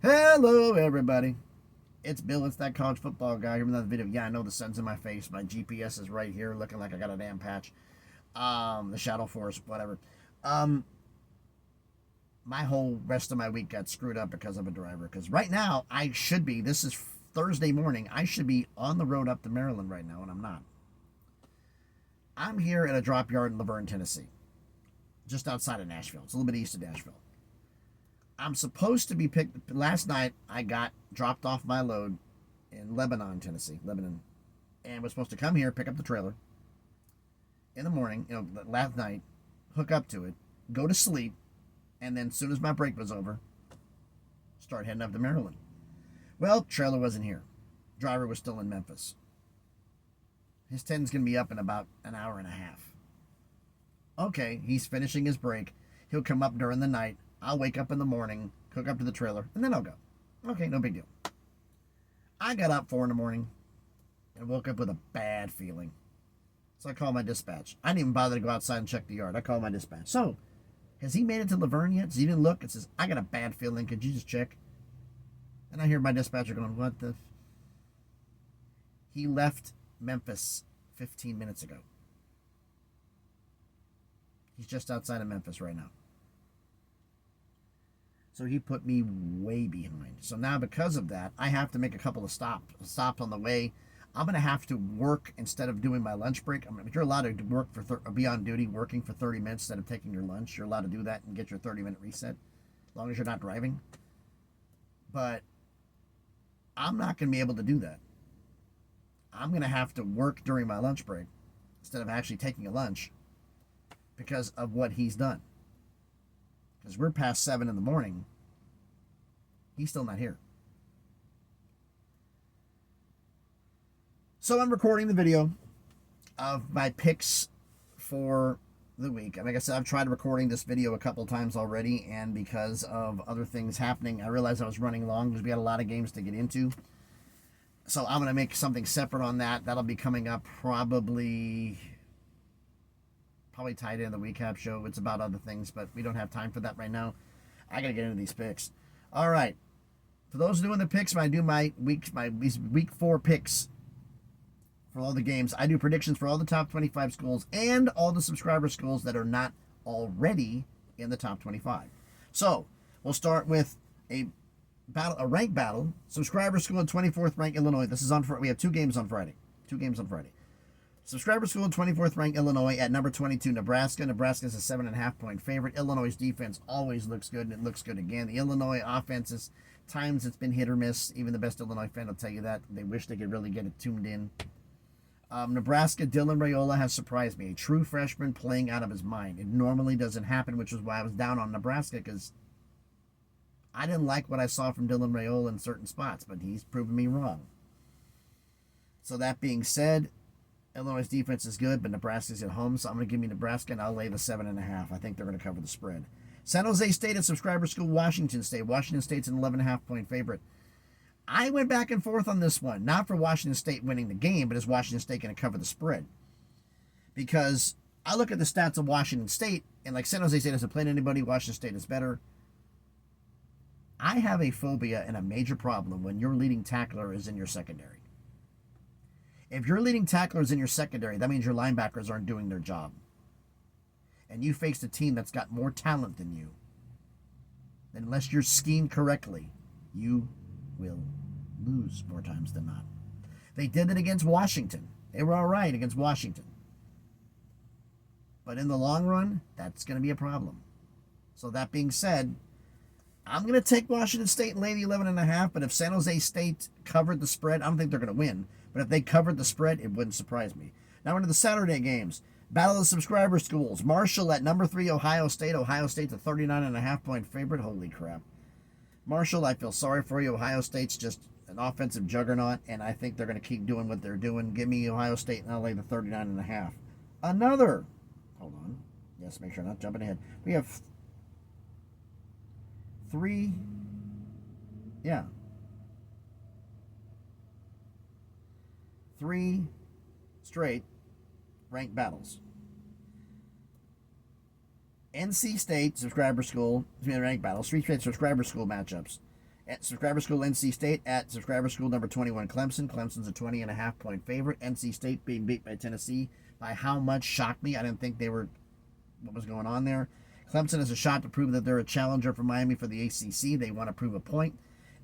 Hello, everybody. It's Bill. It's that college football guy here with another video. Yeah, I know the sun's in my face. My GPS is right here, looking like I got a damn patch. The shadow force, whatever. Um, my whole rest of my week got screwed up because of a driver. Because right now, I should be. This is Thursday morning. I should be on the road up to Maryland right now, and I'm not. I'm here at a drop yard in Laverne, Tennessee, just outside of Nashville. It's a little bit east of Nashville. I'm supposed to be picked. Last night, I got dropped off my load in Lebanon, Tennessee, and was supposed to come here, pick up the trailer in the morning, last night, hook up to it, go to sleep, and then as soon as my break was over, start heading up to Maryland. Well, trailer wasn't here. Driver was still in Memphis. His 10's going to be up in about an hour and a half. Okay, he's finishing his break. He'll come up during the night. I'll wake up in the morning, hook up to the trailer, and then I'll go. Okay, no big deal. I got up 4 in the morning and woke up with a bad feeling. So I called my dispatch. I didn't even bother to go outside and check the yard. I called my dispatch. So, has he made it to Laverne yet? Does he even look? It says, I got a bad feeling. Could you just check? And I hear my dispatcher going, what the? He left Memphis 15 minutes ago. He's just outside of Memphis right now. So he put me way behind. So now because of that, I have to make a couple of stops on the way. I'm going to have to work instead of doing my lunch break. If you're allowed to work be on duty working for 30 minutes instead of taking your lunch, you're allowed to do that and get your 30-minute reset, as long as you're not driving. But I'm not going to be able to do that. I'm going to have to work during my lunch break instead of actually taking a lunch because of what he's done. Because we're past 7 in the morning. He's still not here. So I'm recording the video of my picks for the week. And like I said, I've tried recording this video a couple times already, and because of other things happening, I realized I was running long because we had a lot of games to get into. So I'm going to make something separate on that. That'll be coming up probably tied in the recap show. It's about other things, but we don't have time for that right now. I got to get into these picks. All right. For those doing the picks, when I do my week 4 picks for all the games, I do predictions for all the top 25 schools and all the subscriber schools that are not already in the top 25. So we'll start with a rank battle. Subscriber school in 24th ranked Illinois. This is on. We have 2 games on Friday. Subscriber school in 24th ranked Illinois at number 22, Nebraska. Nebraska's a 7.5-point favorite. Illinois' defense always looks good, and it looks good again. The Illinois offense is times it's been hit or miss. Even the best Illinois fan will tell you that. They wish they could really get it tuned in. Nebraska, Dylan Raiola has surprised me. A true freshman playing out of his mind. It normally doesn't happen, which is why I was down on Nebraska, because I didn't like what I saw from Dylan Raiola in certain spots, but he's proven me wrong. So that being said, Illinois' defense is good, but Nebraska's at home, so I'm going to give me Nebraska, and I'll lay the 7.5. I think they're going to cover the spread. San Jose State at subscriber school, Washington State. Washington State's an 11.5-point favorite. I went back and forth on this one, not for Washington State winning the game, but is Washington State going to cover the spread? Because I look at the stats of Washington State, and like San Jose State hasn't played anybody, Washington State is better. I have a phobia and a major problem when your leading tackler is in your secondary. If your leading tackler is in your secondary, that means your linebackers aren't doing their job. And you faced a team that's got more talent than you. Then unless you're schemed correctly, you will lose more times than not. They did it against Washington. They were all right against Washington. But in the long run, that's going to be a problem. So that being said, I'm going to take Washington State and lay the 11.5, but if San Jose State covered the spread, I don't think they're going to win. But if they covered the spread, it wouldn't surprise me. Now into the Saturday games. Battle of the subscriber schools. Marshall at number 3, Ohio State. Ohio State's a 39.5-point favorite. Holy crap. Marshall, I feel sorry for you. Ohio State's just an offensive juggernaut, and I think they're going to keep doing what they're doing. Give me Ohio State, and I'll lay the 39.5. Hold on. Yes, make sure I'm not jumping ahead. We have 3 straight ranked battles. NC State subscriber school ranked battles. 3 straight subscriber school matchups. At subscriber school NC State, at subscriber school number 21 Clemson. Clemson's a 20.5-point favorite. NC State being beat by Tennessee. By how much shocked me. I didn't think they were what was going on there. Clemson has a shot to prove that they're a challenger for Miami for the ACC. They want to prove a point.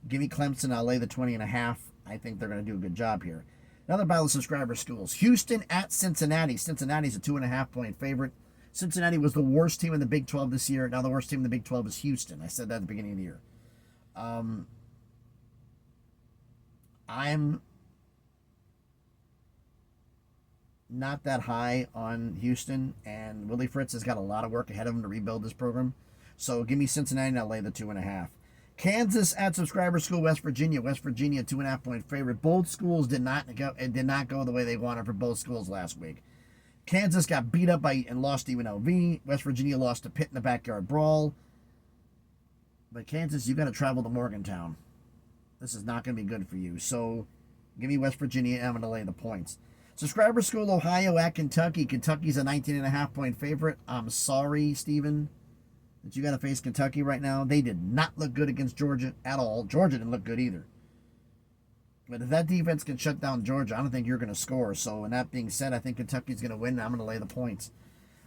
Give me Clemson. I'll lay the 20.5. I think they're going to do a good job here. Another battle of subscriber schools. Houston at Cincinnati. Cincinnati's a 2.5-point favorite. Cincinnati was the worst team in the Big 12 this year. Now the worst team in the Big 12 is Houston. I said that at the beginning of the year. I'm not that high on Houston, and Willie Fritz has got a lot of work ahead of him to rebuild this program. So give me Cincinnati, and I'll lay the 2.5. Kansas at subscriber school, West Virginia. West Virginia, 2.5-point favorite. Both schools did not go the way they wanted for both schools last week. Kansas got beat up by and lost to UNLV. West Virginia lost to Pitt in the backyard brawl. But Kansas, you got to travel to Morgantown. This is not going to be good for you. So give me West Virginia, and I'm going to lay the points. Subscriber school, Ohio at Kentucky. Kentucky's a 19.5-point favorite. I'm sorry, Steven, that you got to face Kentucky right now. They did not look good against Georgia at all. Georgia didn't look good either. But if that defense can shut down Georgia, I don't think you're going to score. So, and that being said, I think Kentucky's going to win, and I'm going to lay the points.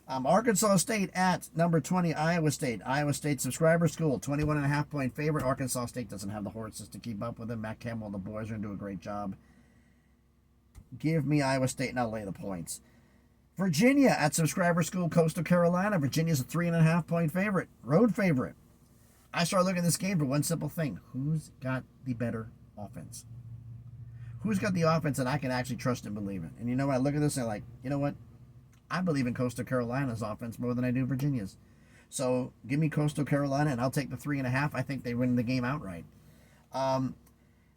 Arkansas State at number 20, Iowa State. Iowa State subscriber school, 21.5-point favorite. Arkansas State doesn't have the horses to keep up with them. Matt Campbell and the boys are going to do a great job. Give me Iowa State, and I'll lay the points. Virginia at subscriber school, Coastal Carolina. Virginia's a 3.5-point favorite, road favorite. I started looking at this game for one simple thing. Who's got the better offense? Who's got the offense that I can actually trust and believe in? And you know what? I look at this and I'm like, you know what? I believe in Coastal Carolina's offense more than I do Virginia's. So give me Coastal Carolina, and I'll take the 3.5. I think they win the game outright.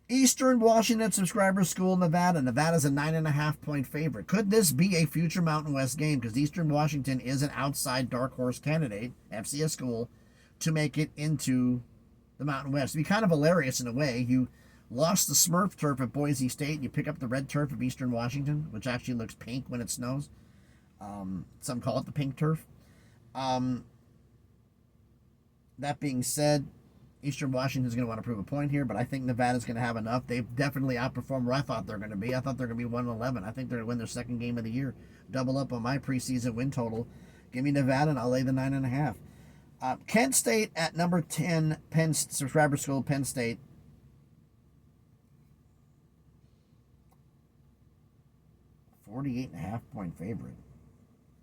Eastern Washington subscriber school, Nevada. Nevada's a 9.5-point favorite. Could this be a future Mountain West game? Because Eastern Washington is an outside dark horse candidate, FCS school, to make it into the Mountain West. It'd be kind of hilarious in a way. You lost the Smurf turf at Boise State, and you pick up the red turf of Eastern Washington, which actually looks pink when it snows. Some call it the pink turf. That being said, Eastern Washington's going to want to prove a point here, but I think Nevada's going to have enough. They've definitely outperformed where I thought they're going to be. I thought they're going to be 1-11. I think they're going to win their second game of the year. Double up on my preseason win total. Give me Nevada, and I'll lay the 9.5. Kent State at number 10, Penn subscriber school, Penn State. $48.5-point favorite.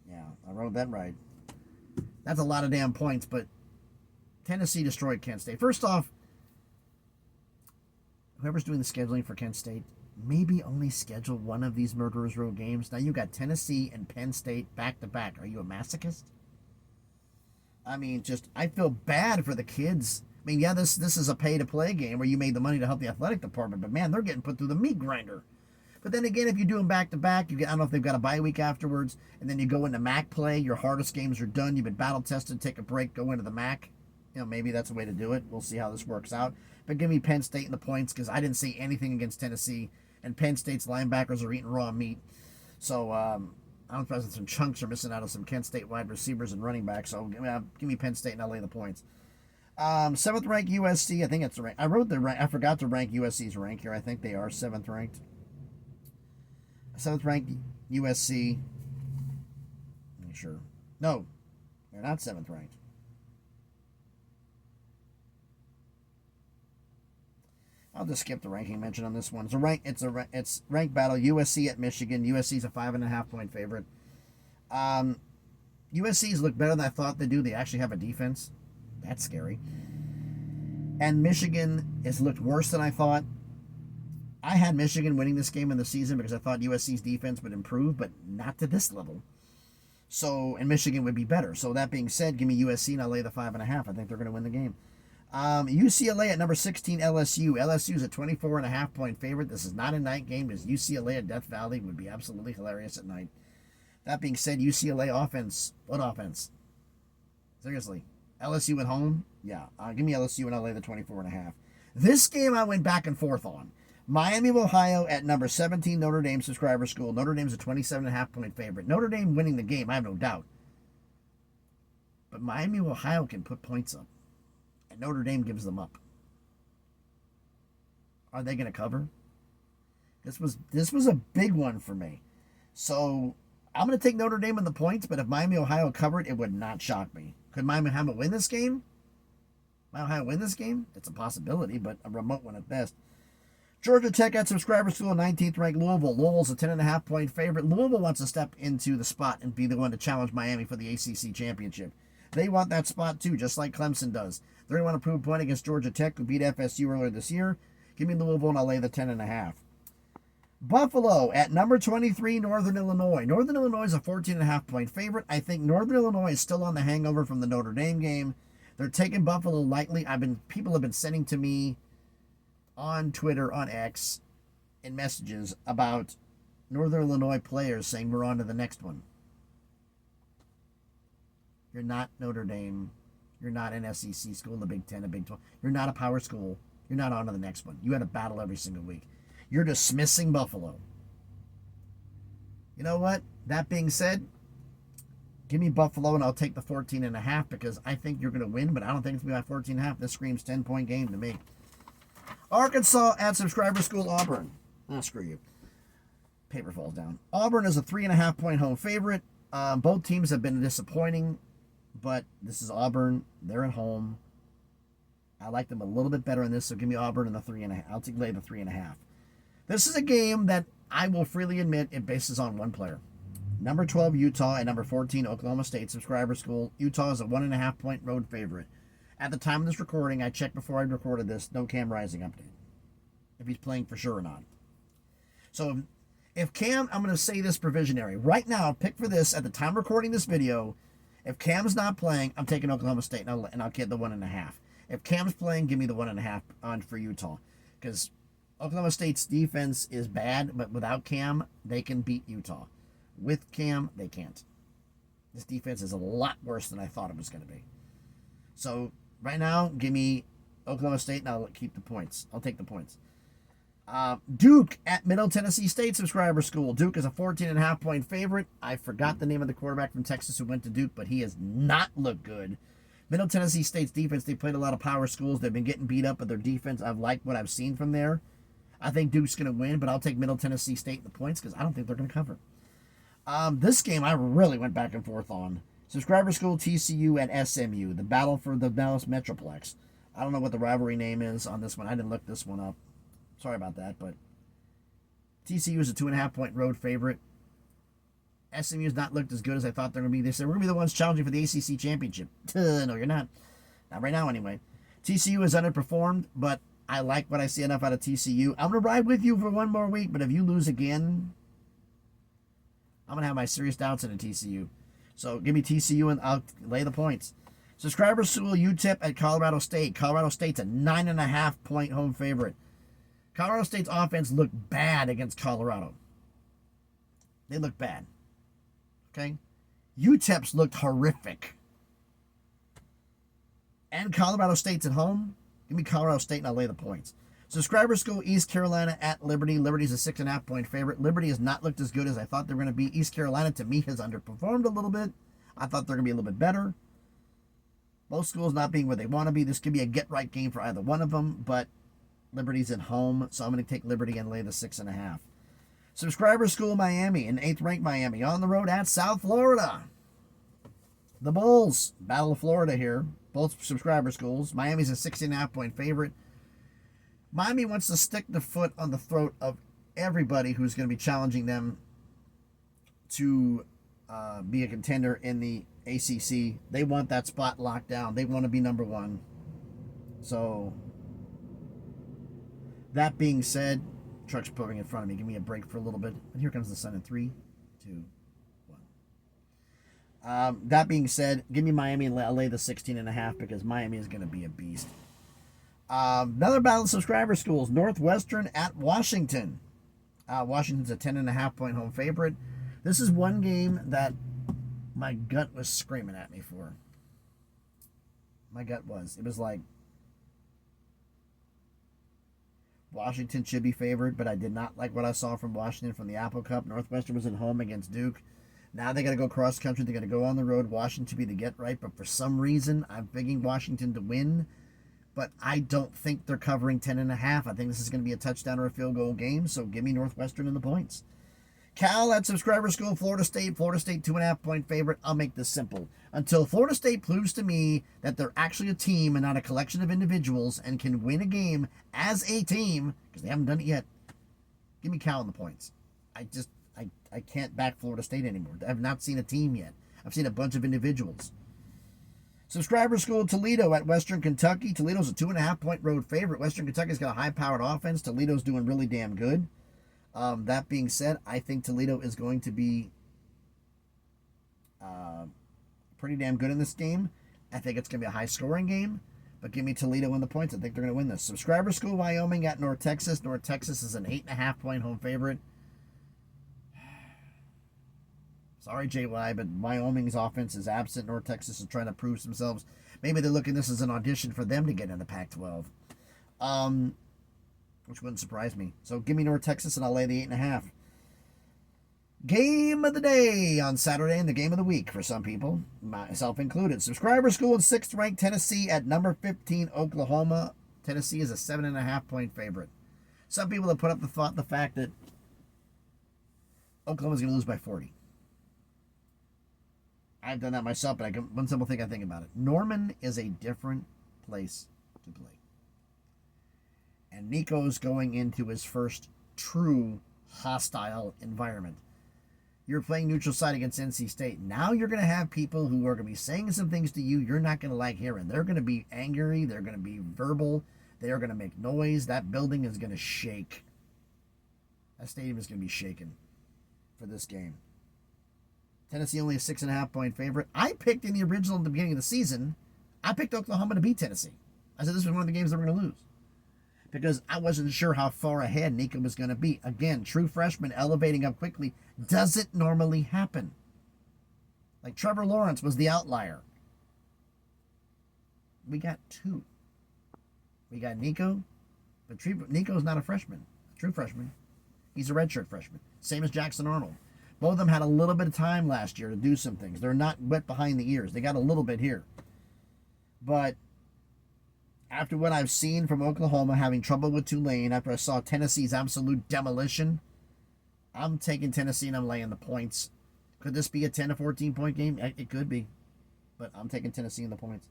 Yeah, I wrote that right. That's a lot of damn points, but Tennessee destroyed Kent State. First off, whoever's doing the scheduling for Kent State, maybe only schedule one of these Murderers Row games. Now you got Tennessee and Penn State back to back. Are you a masochist? I mean, I feel bad for the kids. I mean, yeah, this is a pay-to-play game where you made the money to help the athletic department, but man, they're getting put through the meat grinder. But then again, if you do them back-to-back, I don't know if they've got a bye week afterwards, and then you go into MAC play, your hardest games are done, you've been battle-tested, take a break, go into the MAC. Maybe that's a way to do it. We'll see how this works out. But give me Penn State in the points, because I didn't see anything against Tennessee, and Penn State's linebackers are eating raw meat. So, I'm surprised some chunks are missing out of some Kent State wide receivers and running backs. So, give me Penn State, and I'll lay the points. 7th ranked USC, I think it's the rank. I forgot to rank USC's rank here. I think they are 7th ranked. 7th ranked USC. I'm not sure. No, they're not 7th ranked. I'll just skip the ranking mention on this one. It's ranked battle. USC at Michigan. USC's a 5.5-point favorite. USC's look better than I thought they do. They actually have a defense. That's scary. And Michigan has looked worse than I thought. I had Michigan winning this game in the season because I thought USC's defense would improve, but not to this level. So, and Michigan would be better. So that being said, give me USC, and I'll lay the 5.5. I think they're going to win the game. UCLA at number 16, LSU. LSU's a 24.5-point favorite. This is not a night game, because UCLA at Death Valley would be absolutely hilarious at night. That being said, UCLA offense. What offense? Seriously. LSU at home? Yeah. Give me LSU, and I'll lay the 24.5. This game I went back and forth on. Miami of Ohio at number 17, Notre Dame subscriber school. Notre Dame's a 27.5-point favorite. Notre Dame winning the game, I have no doubt. But Miami of Ohio can put points up. And Notre Dame gives them up. Are they going to cover? This was a big one for me. So I'm going to take Notre Dame in the points, but if Miami Ohio covered, it would not shock me. Could Miami Ohio win this game? Miami Ohio win this game? It's a possibility, but a remote one at best. Georgia Tech at subscriber school, 19th ranked Louisville. Louisville's a 10.5-point favorite. Louisville wants to step into the spot and be the one to challenge Miami for the ACC championship. They want that spot too, just like Clemson does. They're going to want to prove a point against Georgia Tech, who beat FSU earlier this year. Give me Louisville, and I'll lay the 10.5. Buffalo at number 23, Northern Illinois. Northern Illinois is a 14.5-point favorite. I think Northern Illinois is still on the hangover from the Notre Dame game. They're taking Buffalo lightly. People have been sending to me on Twitter, on X, in messages about Northern Illinois players saying we're on to the next one. You're not Notre Dame. You're not an SEC school, the Big Ten, a Big 12. You're not a power school. You're not on to the next one. You had a battle every single week. You're dismissing Buffalo. You know what? That being said, give me Buffalo, and I'll take the 14.5 because I think you're going to win, but I don't think it's going to be by 14.5. This screams 10-point game to me. Arkansas at subscriber school, Auburn. Oh, screw you. Paper falls down. Auburn is a 3.5-point home favorite. Both teams have been disappointing, but this is Auburn. They're at home. I like them a little bit better in this, so give me Auburn and the 3.5. I'll lay the 3.5. This is a game that I will freely admit it bases on one player. Number 12, Utah, and number 14, Oklahoma State subscriber school. Utah is a 1.5-point road favorite. At the time of this recording, I checked before I recorded this, no Cam Rising update. If he's playing for sure or not. So if Cam, I'm going to say this provisionary. Right now, pick for this, at the time of recording this video, if Cam's not playing, I'm taking Oklahoma State, and I'll get the 1.5. If Cam's playing, give me the 1.5 on for Utah. Because Oklahoma State's defense is bad, but without Cam, they can beat Utah. With Cam, they can't. This defense is a lot worse than I thought it was going to be. So right now, give me Oklahoma State, and I'll keep the points. I'll take the points. Duke at Middle Tennessee State subscriber school. Duke is a 14.5-point favorite. I forgot the name of the quarterback from Texas who went to Duke, but he has not looked good. Middle Tennessee State's defense, they played a lot of power schools. They've been getting beat up, but their defense, I've liked what I've seen from there. I think Duke's going to win, but I'll take Middle Tennessee State in the points because I don't think they're going to cover. This game I really went back and forth on. Subscriber school, TCU at SMU. The battle for the Dallas Metroplex. I don't know what the rivalry name is on this one. I didn't look this one up. Sorry about that, but TCU is a 2.5-point road favorite. SMU has not looked as good as I thought they're going to be. They said, we're going to be the ones challenging for the ACC championship. No, you're not. Not right now, anyway. TCU has underperformed, but I like what I see enough out of TCU. I'm going to ride with you for one more week, but if you lose again, I'm going to have my serious doubts in a TCU. So give me TCU, and I'll lay the points. Subscriber school, UTEP at Colorado State. Colorado State's a 9.5-point home favorite. Colorado State's offense looked bad against Colorado. They looked bad. Okay? UTEP's looked horrific. And Colorado State's at home. Give me Colorado State, and I'll lay the points. Subscriber school, East Carolina at Liberty. Liberty's a 6.5-point favorite. Liberty has not looked as good as I thought they were going to be. East Carolina, to me, has underperformed a little bit. I thought they're going to be a little bit better. Both schools not being where they want to be. This could be a get-right game for either one of them, but Liberty's at home, so I'm going to take Liberty and lay the 6.5. Subscriber school, Miami, an 8th-ranked Miami, on the road at South Florida. The Bulls, Battle of Florida here. Both subscriber schools. Miami's a 16.5-point favorite. Miami wants to stick the foot on the throat of everybody who's going to be challenging them to be a contender in the ACC. They want that spot locked down. They want to be number one. So, that being said, truck's pulling in front of me. Give me a break for a little bit. And here comes the sun in 3, 2, 1. That being said, give me Miami and I'll lay the 16.5 because Miami is going to be a beast. Another battle of subscriber schools. Northwestern at Washington. Washington's a 10.5-point home favorite. This is one game that my gut was screaming at me for. My gut was. It was like, Washington should be favored, but I did not like what I saw from Washington from the Apple Cup. Northwestern was at home against Duke. Now they got to go cross country. They're going to go on the road. Washington to be the get right, but for some reason, I'm picking Washington to win. but I don't think they're covering 10.5. I think this is going to be a touchdown or a field goal game, so give me Northwestern in the points. Cal at Subscriber School, Florida State 2.5-point favorite. I'll make this simple. Until Florida State proves to me that they're actually a team and not a collection of individuals and can win a game as a team, because they haven't done it yet, give me Cal in the points. I can't back Florida State anymore. I have not seen a team yet. I've seen a bunch of individuals. Subscriber School, Toledo at Western Kentucky. Toledo's a 2.5-point road favorite. Western Kentucky's got a high-powered offense. Toledo's doing really damn good. That being said, I think Toledo is going to be pretty damn good in this game. I think it's going to be a high-scoring game, but give me Toledo in the points. I think they're going to win this. Subscriber School, Wyoming at North Texas. North Texas is an 8.5-point home favorite. Sorry, JY, but Wyoming's offense is absent. North Texas is trying to prove themselves. Maybe they're looking at this as an audition for them to get in the Pac-12. Which wouldn't surprise me. So give me North Texas, and I'll lay the 8.5. Game of the day on Saturday and the game of the week for some people, myself included. Subscriber School in 6th-ranked Tennessee at number 15, Oklahoma. Tennessee is a 7.5-point favorite. Some people have put up the fact that Oklahoma's going to lose by 40. I've done that myself, but one simple thing I think about it. Norman is a different place to play. And Nico's going into his first true hostile environment. You're playing neutral side against NC State. Now you're going to have people who are going to be saying some things to you you're not going to like hearing. They're going to be angry. They're going to be verbal. They are going to make noise. That building is going to shake. That stadium is going to be shaken for this game. Tennessee only a 6.5-point favorite. I picked in the original at the beginning of the season, I picked Oklahoma to beat Tennessee. I said this was one of the games they were going to lose, because I wasn't sure how far ahead Nico was going to be. Again, true freshman elevating up quickly doesn't normally happen. Like Trevor Lawrence was the outlier. We got two. We got Nico, but Nico's not a freshman, a true freshman. He's a redshirt freshman, same as Jackson Arnold. Both of them had a little bit of time last year to do some things. They're not wet behind the ears. They got a little bit here. But after what I've seen from Oklahoma having trouble with Tulane, after I saw Tennessee's absolute demolition, I'm taking Tennessee and I'm laying the points. Could this be a 10 to 14-point game? It could be. But I'm taking Tennessee in the points.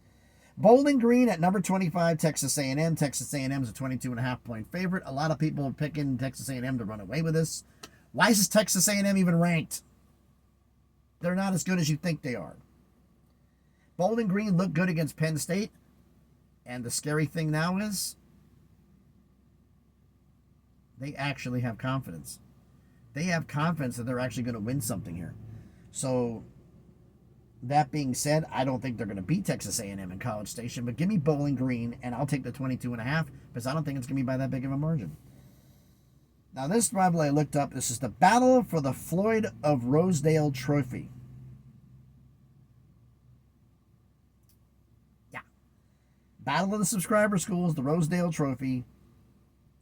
Bowling Green at number 25, Texas A&M. Texas A&M is a 22.5-point favorite. A lot of people are picking Texas A&M to run away with this. Why is Texas A&M even ranked? They're not as good as you think they are. Bowling Green looked good against Penn State. And the scary thing now is they actually have confidence. They have confidence that they're actually going to win something here. So that being said, I don't think they're going to beat Texas A&M in College Station, but give me Bowling Green, and I'll take the 22.5 because I don't think it's going to be by that big of a margin. Now, this rival I looked up, this is the Battle for the Floyd of Rosedale Trophy. Yeah. Battle of the Subscriber Schools, the Rosedale Trophy.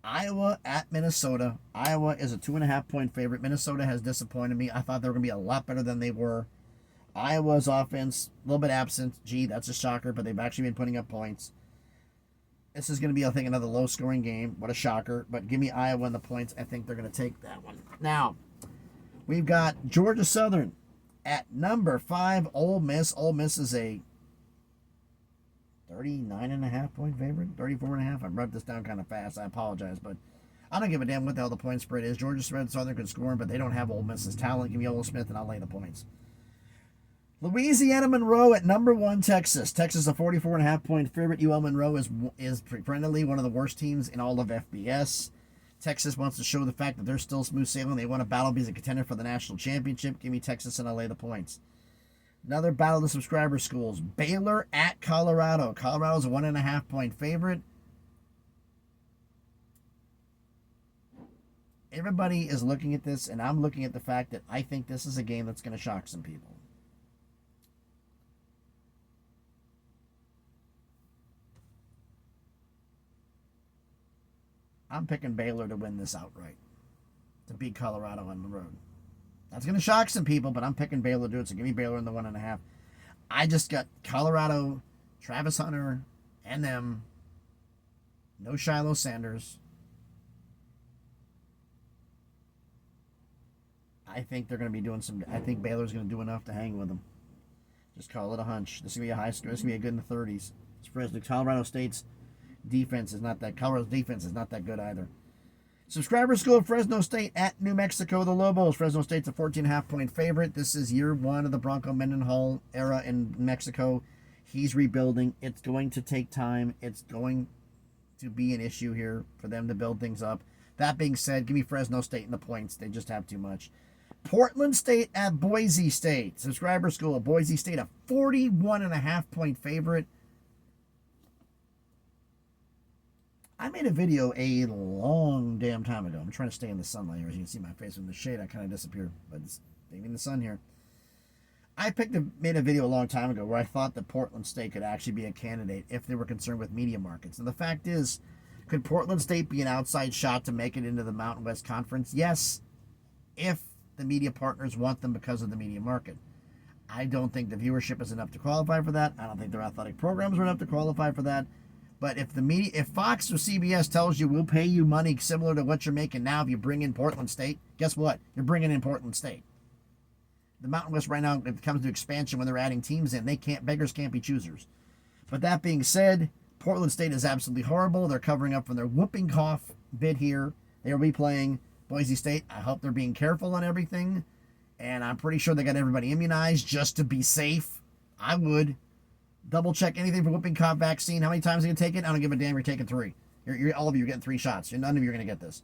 Iowa at Minnesota. Iowa is a 2.5-point favorite. Minnesota has disappointed me. I thought they were going to be a lot better than they were. Iowa's offense, a little bit absent. Gee, that's a shocker, but they've actually been putting up points. This is going to be, I think, another low-scoring game. What a shocker. But give me Iowa in the points. I think they're going to take that one. Now, we've got Georgia Southern at number 5, Ole Miss. Ole Miss is a 39.5-point favorite. 34.5. I wrote this down kind of fast. I apologize, but I don't give a damn what the hell the point spread is. Georgia Southern can score, but they don't have Ole Miss's talent. Give me Ole Smith, and I'll lay the points. Louisiana Monroe at number 1, Texas. Texas a 44.5-point favorite. UL Monroe is perennially one of the worst teams in all of FBS. Texas wants to show the fact that they're still smooth sailing. They want to battle, be as a contender for the national championship. Give me Texas, and I'll lay the points. Another battle of the subscriber schools. Baylor at Colorado. Colorado's a 1.5-point favorite. Everybody is looking at this, and I'm looking at the fact that I think this is a game that's going to shock some people. I'm picking Baylor to win this outright, to beat Colorado on the road. That's going to shock some people, but I'm picking Baylor to do it, so give me Baylor in the 1.5. I just got Colorado, Travis Hunter, and them. No Shiloh Sanders. I think they're going to be doing some. I think Baylor's going to do enough to hang with them. Just call it a hunch. This is going to be a high score. This is going to be a good in the 30s. Fresno, Colorado State's defense is not that. Colorado's defense is not that good either. Subscriber School of Fresno State at New Mexico, the Lobos. Fresno State's a 14.5-point favorite. This is year one of the Bronco Mendenhall era in Mexico. He's rebuilding. It's going to take time. It's going to be an issue here for them to build things up. That being said, give me Fresno State in the points. They just have too much. Portland State at Boise State. Subscriber School of Boise State, a 41.5-point favorite. I made a video a long damn time ago. I'm trying to stay in the sunlight here. As you can see my face in the shade, I kind of disappear, but it's maybe in the sun here. I made a video a long time ago where I thought that Portland State could actually be a candidate if they were concerned with media markets. And the fact is, could Portland State be an outside shot to make it into the Mountain West Conference? Yes, if the media partners want them because of the media market. I don't think the viewership is enough to qualify for that. I don't think their athletic programs are enough to qualify for that. But if Fox or CBS tells you we'll pay you money similar to what you're making now if you bring in Portland State, guess what? You're bringing in Portland State. The Mountain West right now, if it comes to expansion when they're adding teams in, beggars can't be choosers. But that being said, Portland State is absolutely horrible. They're covering up from their whooping cough bit here. They'll be playing Boise State. I hope they're being careful on everything. And I'm pretty sure they got everybody immunized just to be safe. I would. Double check anything for whooping cough vaccine. How many times are you going to take it? I don't give a damn. You're taking 3. All of you are getting 3 shots. None of you are going to get this.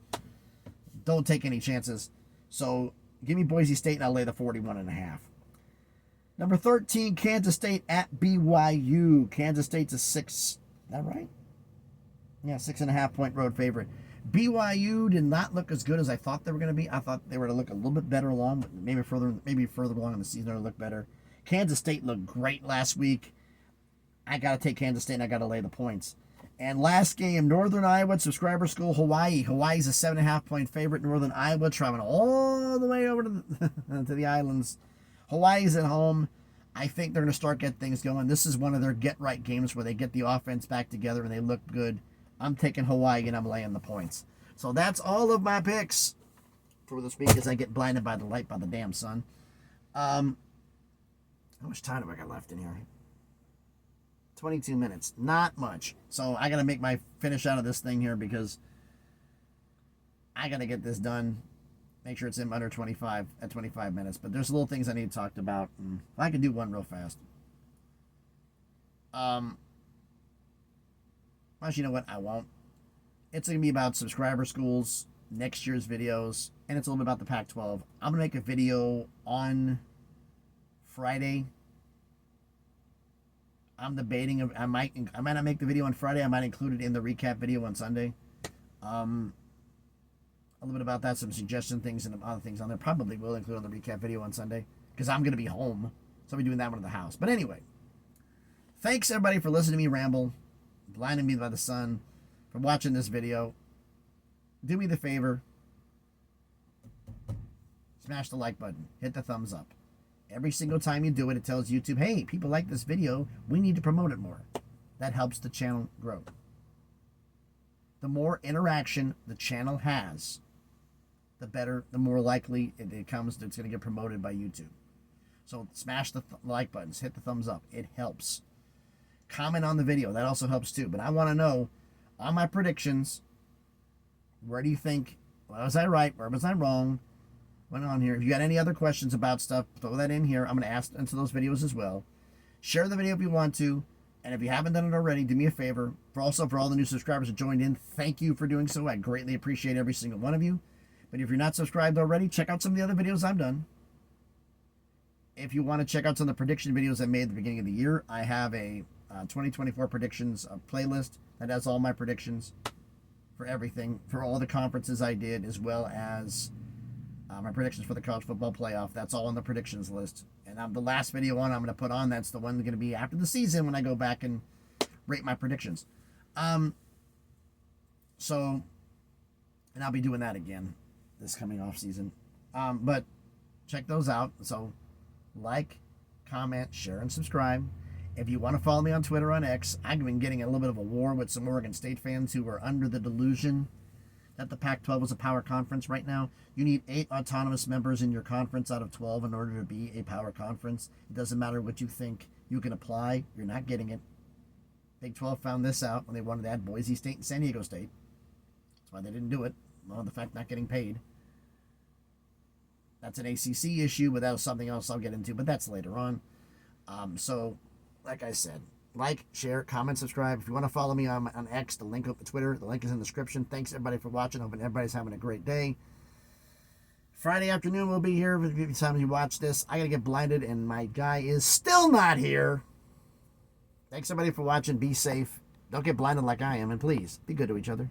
Don't take any chances. So give me Boise State and I'll lay the 41.5. Number 13, Kansas State at BYU. Kansas State's a 6. Is that right? Yeah, 6.5-point road favorite. BYU did not look as good as I thought they were going to be. I thought they were going to look a little bit better along, but maybe further along in the season they'll look better. Kansas State looked great last week. I got to take Kansas State and I got to lay the points. And last game, Northern Iowa, Subscriber School, Hawaii. Hawaii's a 7.5-point favorite. Northern Iowa traveling all the way over to to the islands. Hawaii's at home. I think they're going to start getting things going. This is one of their get-right games where they get the offense back together and they look good. I'm taking Hawaii and I'm laying the points. So that's all of my picks for this week as I get blinded by the light by the damn sun. How much time have I got left in here? 22 minutes. Not much. So I got to make my finish out of this thing here because I got to get this done. Make sure it's in under 25 minutes. But there's little things I need to talk about. And I can do one real fast. Actually, you know what? I won't. It's going to be about subscriber schools, next year's videos, and it's a little bit about the Pac-12. I'm going to make a video on Friday. I'm debating. I might not make the video on Friday. I might include it in the recap video on Sunday. A little bit about that, some suggestion things and other things on there. Probably will include on the recap video on Sunday because I'm going to be home. So I'll be doing that one at the house. But anyway, thanks everybody for listening to me ramble, blinding me by the sun, for watching this video. Do me the favor. Smash the like button. Hit the thumbs up. Every single time you do it, it tells YouTube, hey, people like this video. We need to promote it more. That helps the channel grow. The more interaction the channel has, the better, the more likely it comes that it's going to get promoted by YouTube. So smash the like buttons. Hit the thumbs up. It helps. Comment on the video. That also helps too. But I want to know, on my predictions, where do you think, was I right? Where was I wrong? Went on here. If you got any other questions about stuff, throw that in here. I'm going to ask into those videos as well. Share the video if you want to. And if you haven't done it already, do me a favor. For all the new subscribers that joined in, thank you for doing so. I greatly appreciate every single one of you. But if you're not subscribed already, check out some of the other videos I've done. If you want to check out some of the prediction videos I made at the beginning of the year, I have a 2024 predictions playlist that has all my predictions for everything, for all the conferences I did, as well as my predictions for the college football playoff. That's all on the predictions list. And the last video I'm going to put on, that's the one that's going to be after the season when I go back and rate my predictions. And I'll be doing that again this coming off season. But check those out. So like, comment, share, and subscribe. If you want to follow me on Twitter, on X, I've been getting a little bit of a war with some Oregon State fans who are under the delusion that the Pac-12 is a power conference right now. You need 8 autonomous members in your conference out of 12 in order to be a power conference. It doesn't matter what you think you can apply. You're not getting it. Big 12 found this out when they wanted to add Boise State and San Diego State. That's why they didn't do it. Well, the fact not getting paid. That's an ACC issue, but that was something else I'll get into, but that's later on. So, like I said, like, share, comment, subscribe. If you want to follow me on X, the link up to Twitter, the link is in the description. Thanks, everybody, for watching. Hoping everybody's having a great day. Friday afternoon, we'll be here. By the time you watch this, I got to get blinded, and my guy is still not here. Thanks, everybody, for watching. Be safe. Don't get blinded like I am, and please, be good to each other.